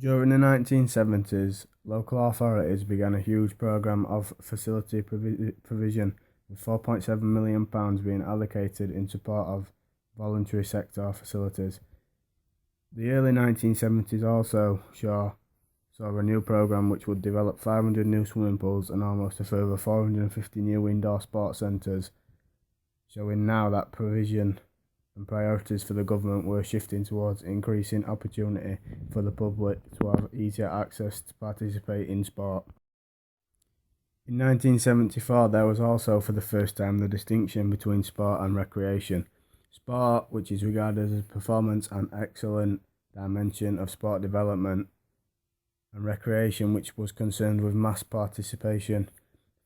During the 1970s, local authorities began a huge programme of facility provision, with £4.7 million being allocated in support of voluntary sector facilities. The early 1970s also saw a new programme which would develop 500 new swimming pools and almost a further 450 new indoor sports centres, showing now that provision and priorities for the government were shifting towards increasing opportunity for the public to have easier access to participate in sport. In 1974, there was also for the first time the distinction between sport and recreation. Sport, which is regarded as a performance and excellent dimension of sport development, and recreation, which was concerned with mass participation.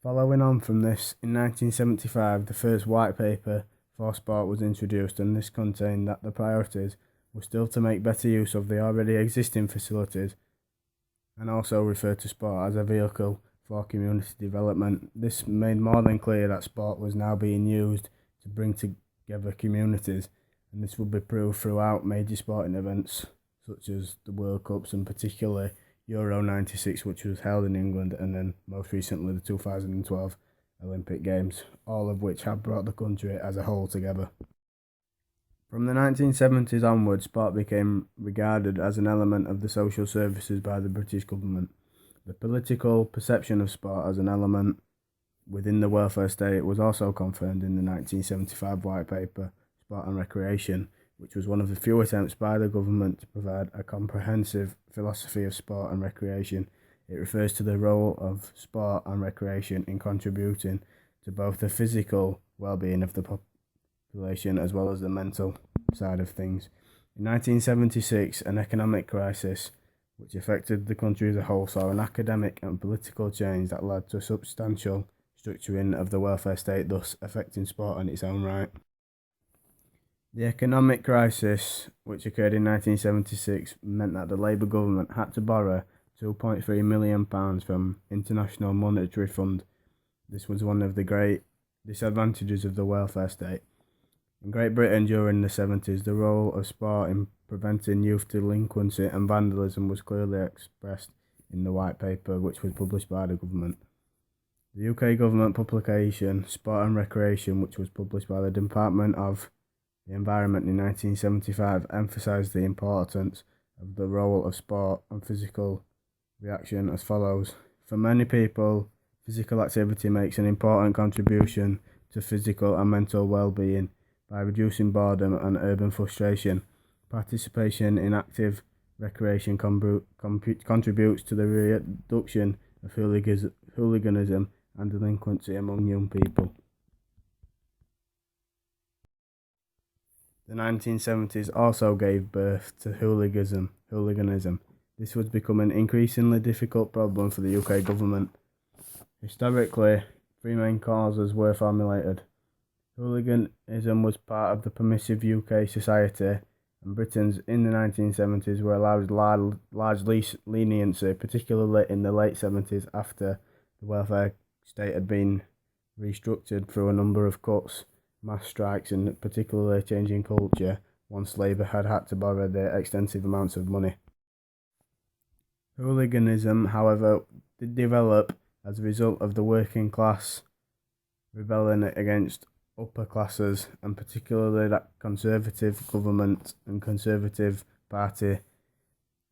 Following on from this, in 1975, the first white paper for sport was introduced, and this contained that the priorities were still to make better use of the already existing facilities and also refer to sport as a vehicle for community development. This made more than clear that sport was now being used to bring together communities, and this would be proved throughout major sporting events such as the World Cups and particularly Euro 96, which was held in England, and then most recently the 2012 Olympic Games, all of which have brought the country as a whole together. From the 1970s onwards, sport became regarded as an element of the social services by the British government. The political perception of sport as an element within the welfare state was also confirmed in the 1975 White Paper, Sport and Recreation, which was one of the few attempts by the government to provide a comprehensive philosophy of sport and recreation. It refers to the role of sport and recreation in contributing to both the physical well-being of the population as well as the mental side of things. In 1976, an economic crisis which affected the country as a whole saw an academic and political change that led to a substantial structuring of the welfare state, thus affecting sport in its own right. The economic crisis, which occurred in 1976, meant that the Labour government had to borrow £2.3 million from International Monetary Fund. This was one of the great disadvantages of the welfare state. In Great Britain during the 70s, the role of sport in preventing youth delinquency and vandalism was clearly expressed in the White Paper, which was published by the government. The UK government publication Sport and Recreation, which was published by the Department of the Environment in 1975, emphasised the importance of the role of sport and physical reaction as follows. For many people, physical activity makes an important contribution to physical and mental well-being by reducing boredom and urban frustration. Participation in active recreation contributes to the reduction of hooliganism and delinquency among young people. The 1970s also gave birth to hooliganism. This was becoming an increasingly difficult problem for the UK government. Historically, three main causes were formulated. Hooliganism was part of the permissive UK society, and Britons in the 1970s were allowed large leniency, particularly in the late 70s after the welfare state had been restructured through a number of cuts, mass strikes, and particularly changing culture once Labour had to borrow their extensive amounts of money. Hooliganism, however, did develop as a result of the working class rebelling against upper classes, and particularly that Conservative government and Conservative Party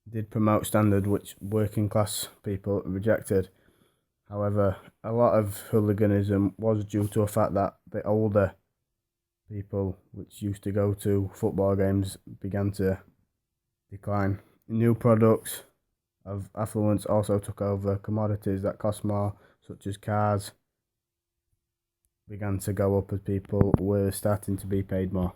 did promote standards which working class people rejected. However, a lot of hooliganism was due to the fact that the older people which used to go to football games began to decline. New products of affluence also took over. Commodities that cost more, such as cars, began to go up as people were starting to be paid more.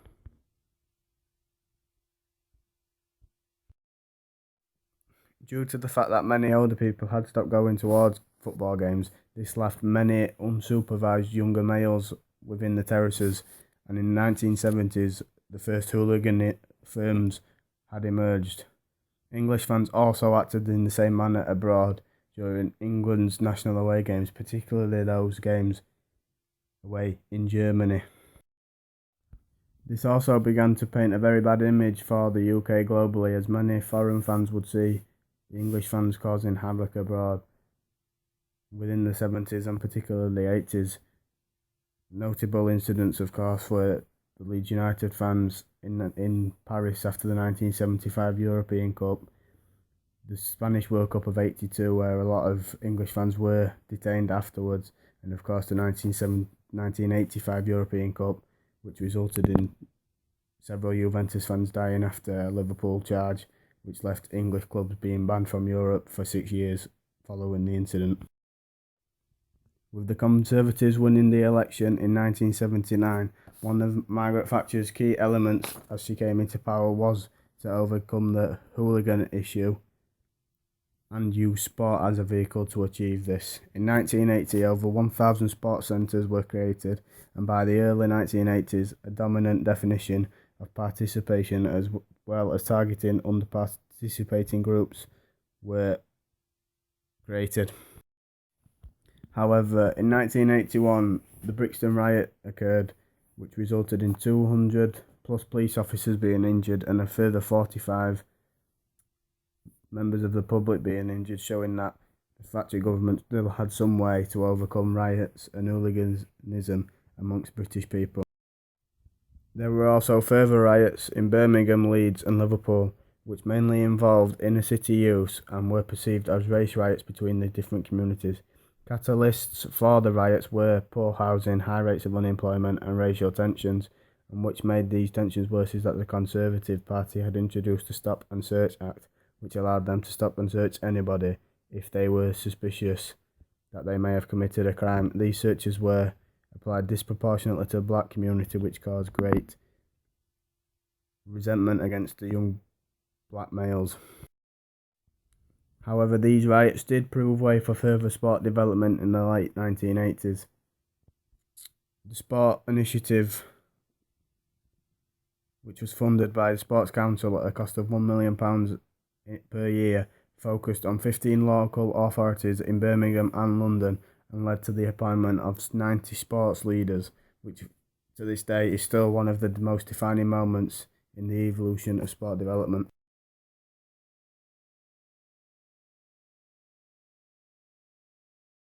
Due to the fact that many older people had stopped going towards football games, this left many unsupervised younger males within the terraces, and in the 1970s the first hooligan firms had emerged. English fans also acted in the same manner abroad during England's national away games, particularly those games away in Germany. This also began to paint a very bad image for the UK globally, as many foreign fans would see the English fans causing havoc abroad. Within the 70s and particularly the 80s, notable incidents, of course, were the Leeds United fans in Paris after the 1975 European Cup, the Spanish World Cup of '82, where a lot of English fans were detained afterwards, and of course the 1985 European Cup, which resulted in several Juventus fans dying after a Liverpool charge, which left English clubs being banned from Europe for 6 years following the incident. With the Conservatives winning the election in 1979, one of Margaret Thatcher's key elements as she came into power was to overcome the hooligan issue and use sport as a vehicle to achieve this. In 1980, over 1,000 sports centres were created, and by the early 1980s, a dominant definition of participation as well as targeting under-participating groups were created. However, in 1981, the Brixton riot occurred, which resulted in 200 plus police officers being injured and a further 45 members of the public being injured, showing that the Thatcher government still had some way to overcome riots and hooliganism amongst British people. There were also further riots in Birmingham, Leeds and Liverpool, which mainly involved inner city youths and were perceived as race riots between the different communities. Catalysts for the riots were poor housing, high rates of unemployment and racial tensions, and which made these tensions worse is that the Conservative Party had introduced the Stop and Search Act, which allowed them to stop and search anybody if they were suspicious that they may have committed a crime. These searches were applied disproportionately to the black community, which caused great resentment against the young black males. However, these riots did prove way for further sport development in the late 1980s. The Sport Initiative, which was funded by the Sports Council at a cost of £1 million per year, focused on 15 local authorities in Birmingham and London and led to the appointment of 90 sports leaders, which to this day is still one of the most defining moments in the evolution of sport development.